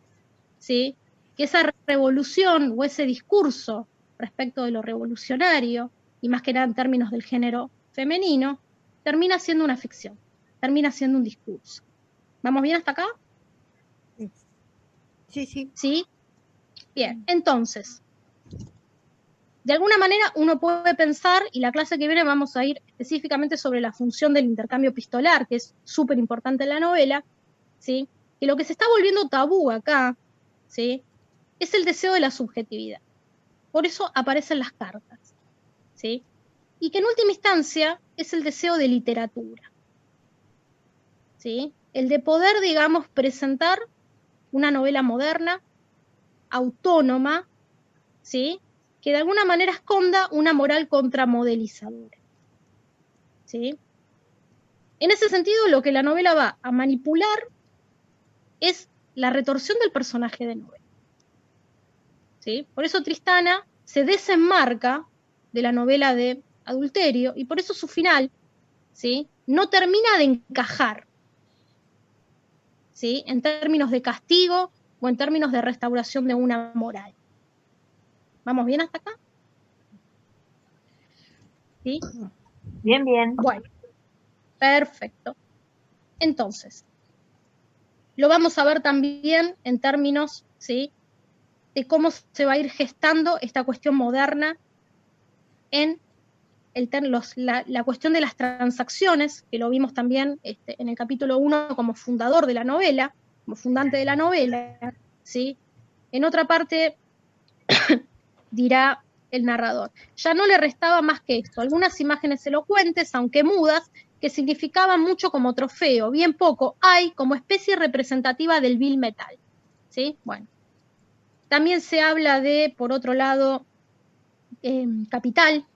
¿sí? Que esa revolución o ese discurso respecto de lo revolucionario, y más que nada en términos del género femenino, termina siendo una ficción, termina siendo un discurso. ¿Vamos bien hasta acá? Sí, sí. ¿Sí? Bien, entonces, de alguna manera uno puede pensar, y la clase que viene vamos a ir específicamente sobre la función del intercambio epistolar, que es súper importante en la novela, ¿sí? Que lo que se está volviendo tabú acá, ¿sí? Es el deseo de la subjetividad. Por eso aparecen las cartas, ¿sí? Y que en última instancia es el deseo de literatura, ¿sí? El de poder, digamos, presentar una novela moderna, autónoma, ¿sí? Que de alguna manera esconda una moral contramodelizadora, ¿sí? En ese sentido, lo que la novela va a manipular es la retorsión del personaje de novela, ¿sí? Por eso Tristana se desenmarca de la novela de adulterio y por eso su final, ¿sí? No termina de encajar, ¿sí? En términos de castigo o en términos de restauración de una moral. ¿Vamos bien hasta acá? ¿Sí? Bien, bien. Bueno, perfecto. Entonces, lo vamos a ver también en términos, ¿sí? De cómo se va a ir gestando esta cuestión moderna en la cuestión de las transacciones, que lo vimos también en el capítulo 1 como fundador de la novela, como fundante de la novela, ¿sí? En otra parte dirá el narrador. Ya no le restaba más que esto, algunas imágenes elocuentes, aunque mudas, que significaban mucho como trofeo, bien poco hay como especie representativa del vil metal. ¿Sí? Bueno. También se habla de, por otro lado, capital,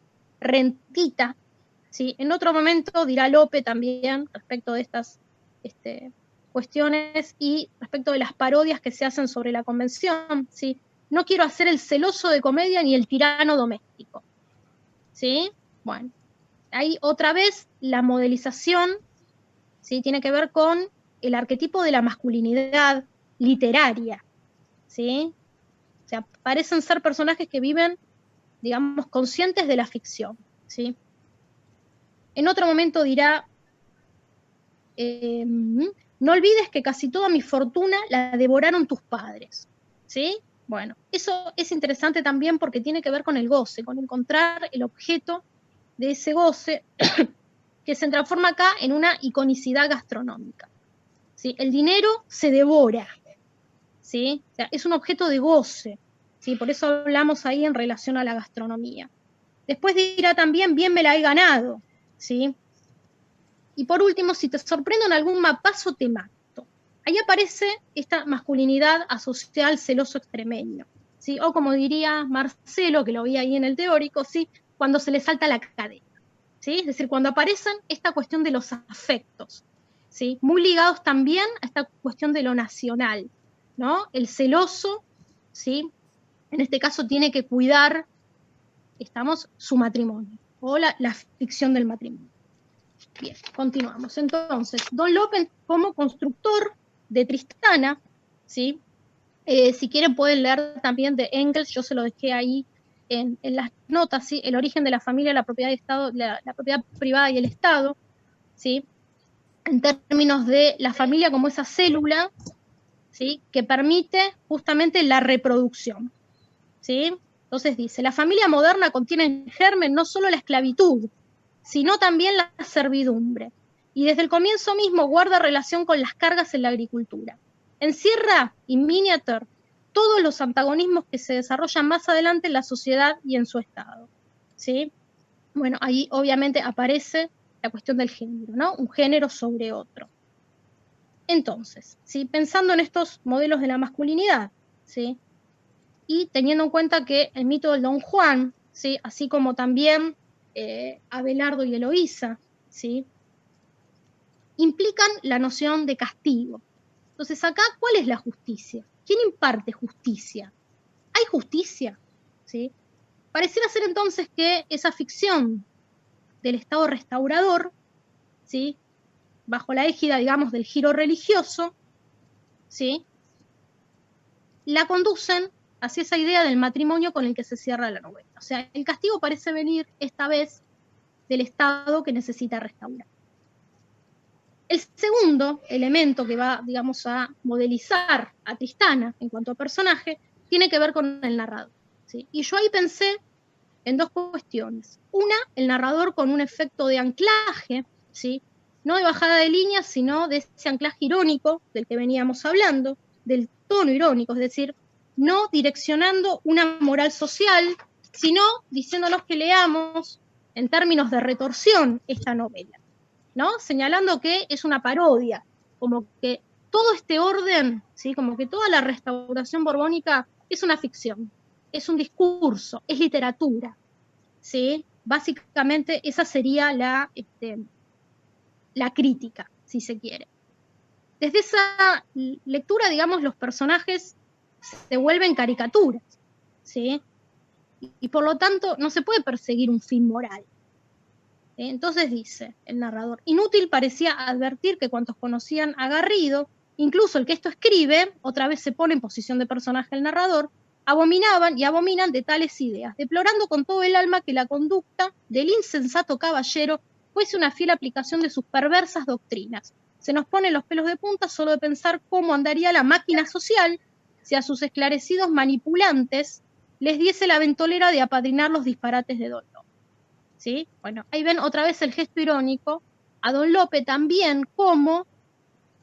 rentita. ¿Sí? En otro momento dirá Lope también respecto de estas cuestiones y respecto de las parodias que se hacen sobre la convención. ¿Sí? No quiero hacer el celoso de comedia ni el tirano doméstico. ¿Sí? Bueno, ahí otra vez la modelización, ¿sí? Tiene que ver con el arquetipo de la masculinidad literaria. ¿Sí? O sea, parecen ser personajes que viven, digamos, conscientes de la ficción. ¿Sí? En otro momento dirá, no olvides que casi toda mi fortuna la devoraron tus padres. ¿Sí? Bueno, eso es interesante también porque tiene que ver con el goce, con encontrar el objeto de ese goce que se transforma acá en una iconicidad gastronómica. ¿Sí? El dinero se devora. ¿Sí? O sea, es un objeto de goce. ¿Sí? Por eso hablamos ahí en relación a la gastronomía. Después dirá también, bien me la he ganado. ¿Sí? Y por último, si te sorprendo en algún mapazo, te mato. Ahí aparece esta masculinidad asociada al celoso extremeño. ¿Sí? O como diría Marcelo, que lo vi ahí en el teórico, ¿sí? Cuando se le salta la cadena. ¿Sí? Es decir, cuando aparecen esta cuestión de los afectos, ¿sí? Muy ligados también a esta cuestión de lo nacional, ¿no? El celoso, ¿sí? En este caso tiene que cuidar, su matrimonio, o la ficción del matrimonio. Bien, continuamos. Entonces, Don Lope como constructor de Tristana, ¿sí? Si quieren pueden leer también de Engels, yo se lo dejé ahí en las notas, ¿sí? El origen de la familia, la propiedad de Estado, la propiedad privada y el Estado, ¿sí? En términos de la familia como esa célula, ¿sí? Que permite justamente la reproducción, ¿sí? Entonces dice, la familia moderna contiene en germen no solo la esclavitud, sino también la servidumbre, y desde el comienzo mismo guarda relación con las cargas en la agricultura. Encierra, in miniature, todos los antagonismos que se desarrollan más adelante en la sociedad y en su estado. ¿Sí? Bueno, ahí obviamente aparece la cuestión del género, ¿no? Un género sobre otro. Entonces, ¿sí? Pensando en estos modelos de la masculinidad, ¿sí? Y teniendo en cuenta que el mito del Don Juan, ¿sí? Así como también Abelardo y Eloísa, ¿sí? Implican la noción de castigo. Entonces acá, ¿cuál es la justicia? ¿Quién imparte justicia? ¿Hay justicia? ¿Sí? Pareciera ser entonces que esa ficción del Estado restaurador, ¿sí? Bajo la égida, digamos, del giro religioso, ¿sí? La conducen hacia esa idea del matrimonio con el que se cierra la novela. O sea, el castigo parece venir esta vez del Estado que necesita restaurar. El segundo elemento que va, digamos, a modelizar a Tristana en cuanto a personaje, tiene que ver con el narrador, ¿sí? Y yo ahí pensé en dos cuestiones. Una, el narrador con un efecto de anclaje, ¿sí? No de bajada de línea, sino de ese anclaje irónico del que veníamos hablando, del tono irónico, es decir, no direccionando una moral social, sino diciéndonos que leamos en términos de retorsión esta novela, ¿no? Señalando que es una parodia, como que todo este orden, ¿sí? Como que toda la restauración borbónica es una ficción, es un discurso, es literatura, ¿sí? Básicamente esa sería la crítica, si se quiere. Desde esa lectura, digamos, los personajes se vuelven caricaturas, ¿sí? Y por lo tanto no se puede perseguir un fin moral. Entonces dice el narrador, inútil parecía advertir que cuantos conocían a Garrido, incluso el que esto escribe, otra vez se pone en posición de personaje el narrador, abominaban y abominan de tales ideas, deplorando con todo el alma que la conducta del insensato caballero fuese una fiel aplicación de sus perversas doctrinas. Se nos ponen los pelos de punta solo de pensar cómo andaría la máquina social si a sus esclarecidos manipulantes les diese la ventolera de apadrinar los disparates de Don Lope. ¿Sí? Bueno, ahí ven otra vez el gesto irónico, a Don Lope también como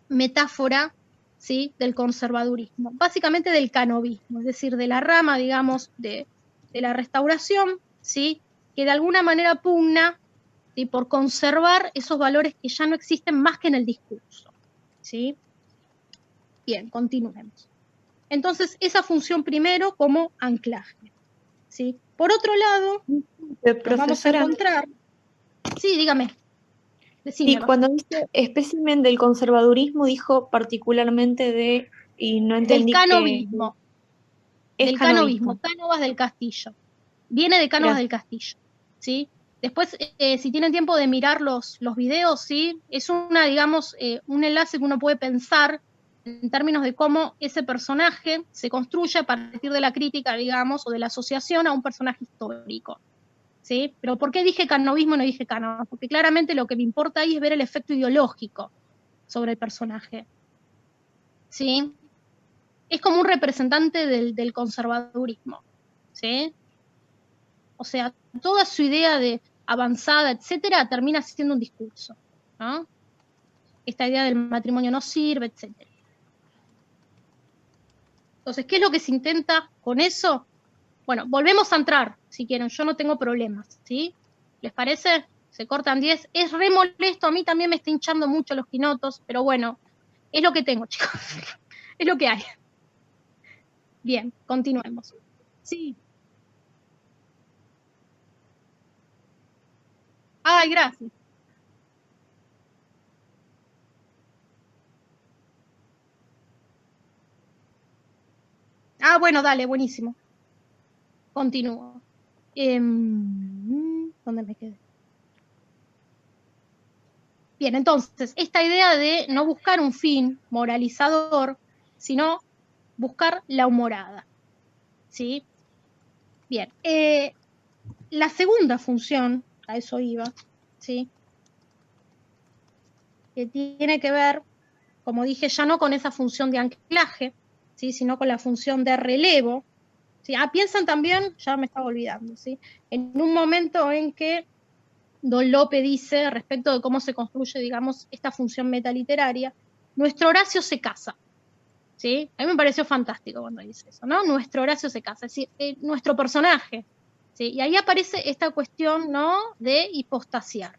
metáfora, ¿sí? Del conservadurismo, básicamente del canovismo, es decir, de la rama, digamos, de de la Restauración, ¿sí? Que de alguna manera pugna, ¿sí?, por conservar esos valores que ya no existen más que en el discurso, ¿sí? Bien, continuemos. Entonces, esa función primero como anclaje, ¿sí? Por otro lado, nos vamos a Profesora, encontrar... Sí, dígame. sí, Decime, cuando dice espécimen del conservadurismo, dijo particularmente de, y no del entendí que canovismo. es Del canovismo, canovismo. Cánovas del Castillo. Viene de Cánovas del Castillo, ¿sí? Después, si tienen tiempo de mirar los videos, ¿sí? Es una, digamos, un enlace que uno puede pensar en términos de cómo ese personaje se construye a partir de la crítica, digamos, o de la asociación a un personaje histórico, ¿sí? Pero ¿por qué dije canovismo y no dije Cánovas? Porque claramente lo que me importa ahí es ver el efecto ideológico sobre el personaje, ¿sí? Es como un representante del conservadurismo, ¿sí? O sea, toda su idea de avanzada, etcétera, termina siendo un discurso, ¿no? Esta idea del matrimonio no sirve, etcétera. Entonces, ¿qué es lo que se intenta con eso? Bueno, volvemos a entrar, si quieren, yo no tengo problemas, ¿sí? ¿Les parece? Se cortan 10. Es re molesto, a mí también me está hinchando mucho los quinotos, pero bueno, es lo que tengo, chicos. Es lo que hay. Bien, continuemos. Sí. Ay, gracias. Ah, bueno, dale, buenísimo. Continúo. ¿Dónde me quedé? Bien, entonces, esta idea de no buscar un fin moralizador, sino buscar la humorada, ¿sí? Bien, la segunda función, a eso iba, ¿sí? Que tiene que ver, como dije, ya no con esa función de anclaje, ¿sí?, sino con la función de relevo, ¿sí? Piensan también, ya me estaba olvidando, ¿sí?, en un momento en que Don Lope dice, respecto de cómo se construye, digamos, esta función metaliteraria, nuestro Horacio se casa, ¿sí? A mí me pareció fantástico cuando dice eso, ¿no? Nuestro Horacio se casa, es decir, nuestro personaje, ¿sí? Y ahí aparece esta cuestión, ¿no?, de hipostasiar.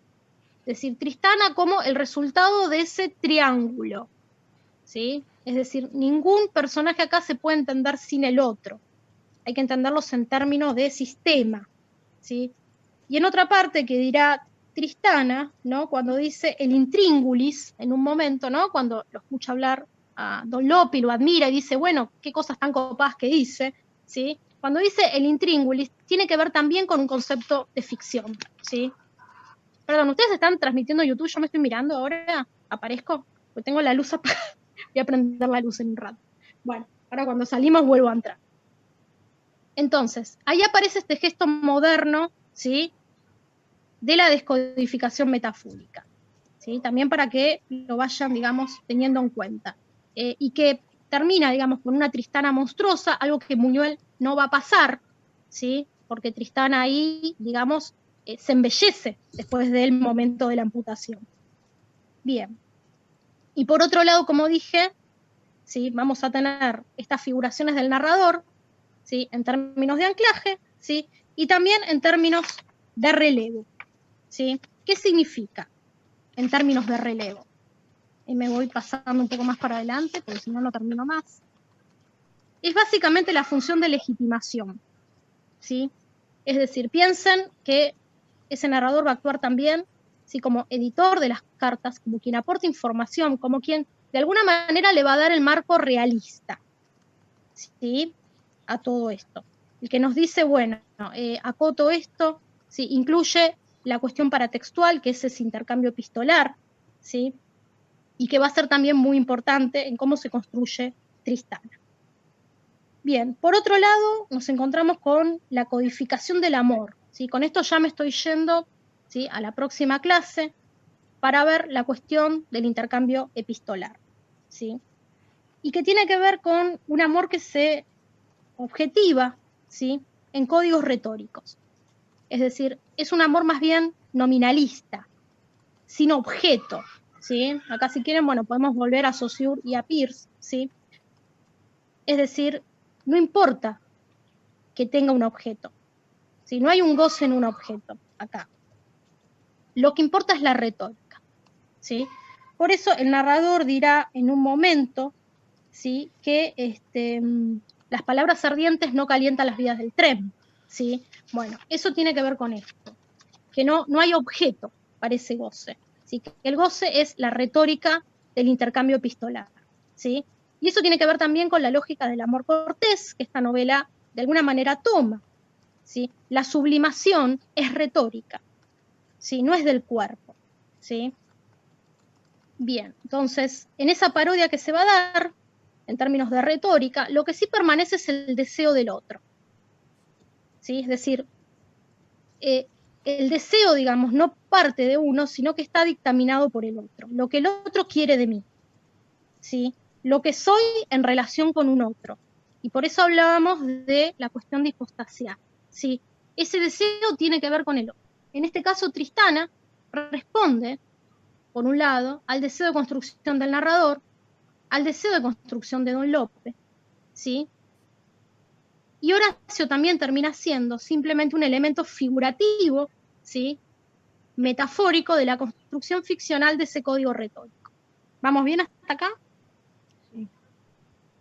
Es decir, Tristana como el resultado de ese triángulo, ¿sí? Es decir, ningún personaje acá se puede entender sin el otro. Hay que entenderlos en términos de sistema, ¿sí? Y en otra parte que dirá Tristana, ¿no?, cuando dice el intríngulis, en un momento, ¿no?, cuando lo escucha hablar a Don Lope y lo admira y dice, bueno, qué cosas tan copadas que dice, ¿sí? Cuando dice el intríngulis, tiene que ver también con un concepto de ficción, ¿sí? Perdón, ¿ustedes están transmitiendo YouTube? Yo me estoy mirando ahora, ¿aparezco? Porque tengo la luz apagada. Voy a prender la luz en un rato. Bueno, ahora cuando salimos vuelvo a entrar. Entonces, ahí aparece este gesto moderno, ¿sí?, de la descodificación metafórica, ¿sí? También para que lo vayan, digamos, teniendo en cuenta. Y que termina, digamos, con una Tristana monstruosa, algo que Buñuel no va a pasar, ¿sí? Porque Tristana ahí, digamos, se embellece después del momento de la amputación. Bien. Y por otro lado, como dije, ¿sí?, vamos a tener estas figuraciones del narrador, ¿sí?, en términos de anclaje, ¿sí?, y también en términos de relevo, ¿sí? ¿Qué significa en términos de relevo? Y me voy pasando un poco más para adelante, porque si no, no termino más. Es básicamente la función de legitimación, ¿sí? Es decir, piensen que ese narrador va a actuar también, ¿sí?, como editor de las cartas, como quien aporta información, como quien de alguna manera le va a dar el marco realista, ¿sí?, a todo esto. El que nos dice, bueno, acoto esto, ¿sí?, incluye la cuestión paratextual, que es ese intercambio epistolar, ¿sí?, y que va a ser también muy importante en cómo se construye Tristana. Bien, por otro lado, nos encontramos con la codificación del amor, ¿sí? Con esto ya me estoy yendo, ¿sí?, a la próxima clase para ver la cuestión del intercambio epistolar, ¿sí?, y que tiene que ver con un amor que se objetiva, ¿sí?, en códigos retóricos. Es decir, es un amor más bien nominalista, sin objeto, ¿sí? Acá si quieren, bueno, podemos volver a Saussure y a Peirce, ¿sí? Es decir, no importa que tenga un objeto, ¿sí? No hay un goce en un objeto acá. Lo que importa es la retórica, ¿sí? Por eso el narrador dirá en un momento, ¿sí?, que las palabras ardientes no calientan las vías del tren, ¿sí? Bueno, eso tiene que ver con esto, que no hay objeto para ese goce, ¿sí? Que el goce es la retórica del intercambio epistolar, ¿sí? Y eso tiene que ver también con la lógica del amor cortés, que esta novela de alguna manera toma, ¿sí? La sublimación es retórica, ¿sí? No es del cuerpo, ¿sí? Bien, entonces, en esa parodia que se va a dar, en términos de retórica, lo que sí permanece es el deseo del otro, ¿sí? Es decir, el deseo, digamos, no parte de uno, sino que está dictaminado por el otro, lo que el otro quiere de mí, ¿sí? Lo que soy en relación con un otro. Y por eso hablábamos de la cuestión de hipostasia, ¿sí? Ese deseo tiene que ver con el otro. En este caso, Tristana responde, por un lado, al deseo de construcción del narrador, al deseo de construcción de Don Lope, ¿sí? Y Horacio también termina siendo simplemente un elemento figurativo, ¿sí?, metafórico de la construcción ficcional de ese código retórico. ¿Vamos bien hasta acá? Sí.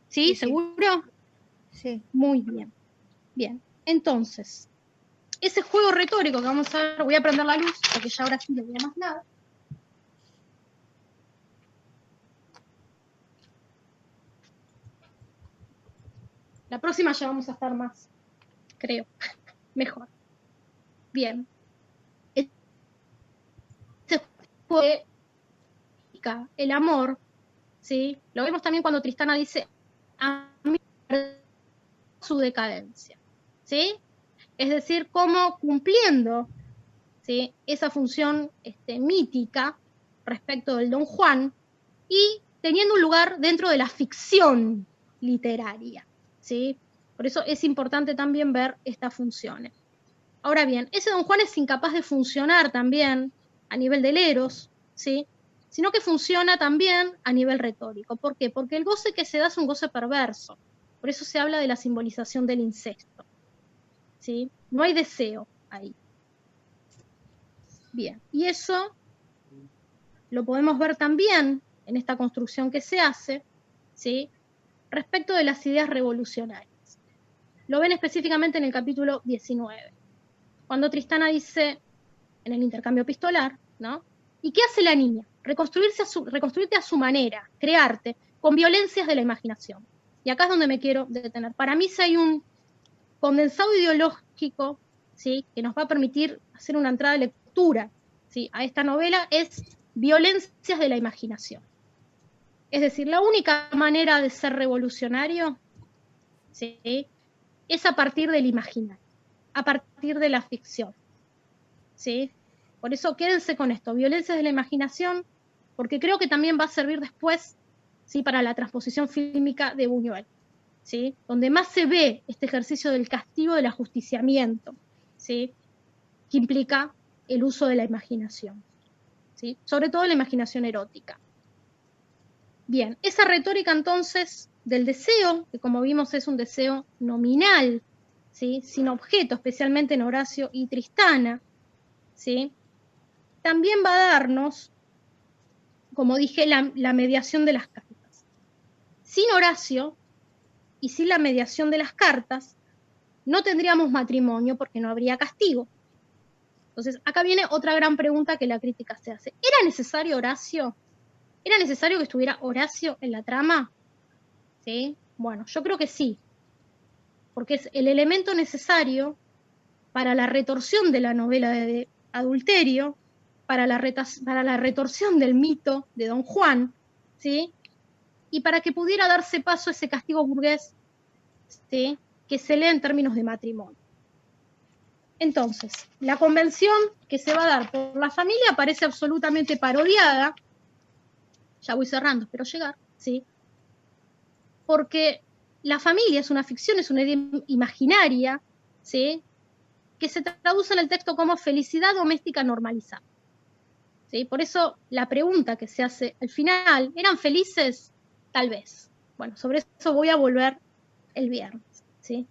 ¿Sí? Sí. ¿Seguro? Sí. Muy bien. Bien, entonces, ese juego retórico que vamos a ver, voy a prender la luz, porque ya ahora sí no veo más nada. La próxima ya vamos a estar más, creo, mejor. Bien. Este juego de el amor, ¿sí? Lo vemos también cuando Tristana dice, a mí su decadencia, ¿sí? Es decir, cómo cumpliendo, ¿sí?, esa función mítica respecto del Don Juan y teniendo un lugar dentro de la ficción literaria, ¿sí? Por eso es importante también ver estas funciones. Ahora bien, ese Don Juan es incapaz de funcionar también a nivel del eros, ¿sí?, sino que funciona también a nivel retórico. ¿Por qué? Porque el goce que se da es un goce perverso. Por eso se habla de la simbolización del incesto, ¿sí? No hay deseo ahí. Bien, y eso lo podemos ver también en esta construcción que se hace, ¿sí?, respecto de las ideas revolucionarias. Lo ven específicamente en el capítulo 19, cuando Tristana dice, en el intercambio epistolar, ¿no? ¿Y qué hace la niña? Reconstruirte a su manera, crearte, con violencias de la imaginación. Y acá es donde me quiero detener. Para mí, si hay un condensado ideológico, ¿sí?, que nos va a permitir hacer una entrada de lectura, ¿sí?, a esta novela, es violencias de la imaginación. Es decir, la única manera de ser revolucionario, ¿sí?, es a partir del imaginario, a partir de la ficción, ¿sí? Por eso quédense con esto, violencias de la imaginación, porque creo que también va a servir después, ¿sí?, para la transposición fílmica de Buñuel, ¿sí?, donde más se ve este ejercicio del castigo del ajusticiamiento, ¿sí?, que implica el uso de la imaginación, ¿sí?, sobre todo la imaginación erótica. Bien, esa retórica entonces del deseo, que como vimos es un deseo nominal, ¿sí?, sin objeto, especialmente en Horacio y Tristana, ¿sí?, también va a darnos, como dije, la mediación de las cartas. Sin Horacio y sin la mediación de las cartas, no tendríamos matrimonio porque no habría castigo. Entonces, acá viene otra gran pregunta que la crítica se hace. ¿Era necesario Horacio? ¿Era necesario que estuviera Horacio en la trama? ¿Sí? Bueno, yo creo que sí, porque es el elemento necesario para la retorsión de la novela de adulterio, para la retorsión del mito de Don Juan, ¿sí?, y para que pudiera darse paso a ese castigo burgués, ¿sí?, que se lee en términos de matrimonio. Entonces, la convención que se va a dar por la familia parece absolutamente parodiada, ya voy cerrando, espero llegar, ¿sí?, porque la familia es una ficción, es una idea imaginaria, ¿sí?, que se traduce en el texto como felicidad doméstica normalizada, ¿sí? Por eso la pregunta que se hace al final, ¿eran felices? Tal vez. Bueno, sobre eso voy a volver el viernes, ¿sí?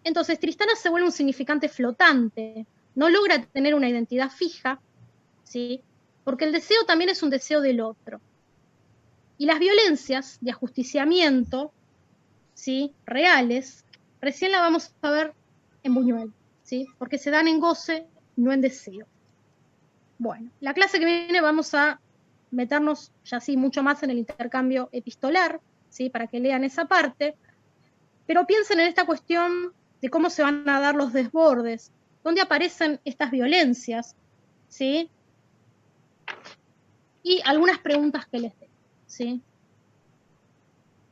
Entonces Tristana se vuelve un significante flotante, no logra tener una identidad fija, ¿sí? Porque el deseo también es un deseo del otro. Y las violencias de ajusticiamiento, ¿sí?, reales, recién la vamos a ver en Buñuel, ¿sí? Porque se dan en goce, no en deseo. Bueno, la clase que viene vamos a meternos ya sí mucho más en el intercambio epistolar, ¿sí?, para que lean esa parte, pero piensen en esta cuestión de cómo se van a dar los desbordes, dónde aparecen estas violencias, ¿sí? Y algunas preguntas que les dejo, ¿sí?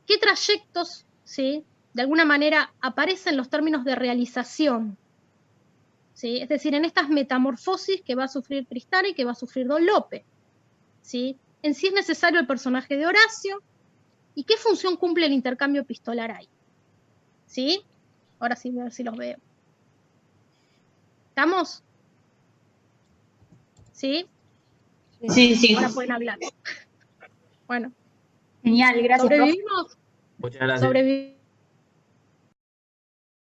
¿Qué trayectos, ¿sí?, de alguna manera aparecen los términos de realización? ¿Sí? Es decir, en estas metamorfosis que va a sufrir Tristana y que va a sufrir Don Lope, ¿sí? En sí es necesario el personaje de Horacio, y qué función cumple el intercambio epistolar ahí, ¿sí? Ahora sí, a ver si los veo. ¿Estamos? ¿Sí? Sí, sí. Ahora pueden hablar. Bueno, Genial, gracias. ¿sobrevivimos? Muchas gracias. Sobrevivimos.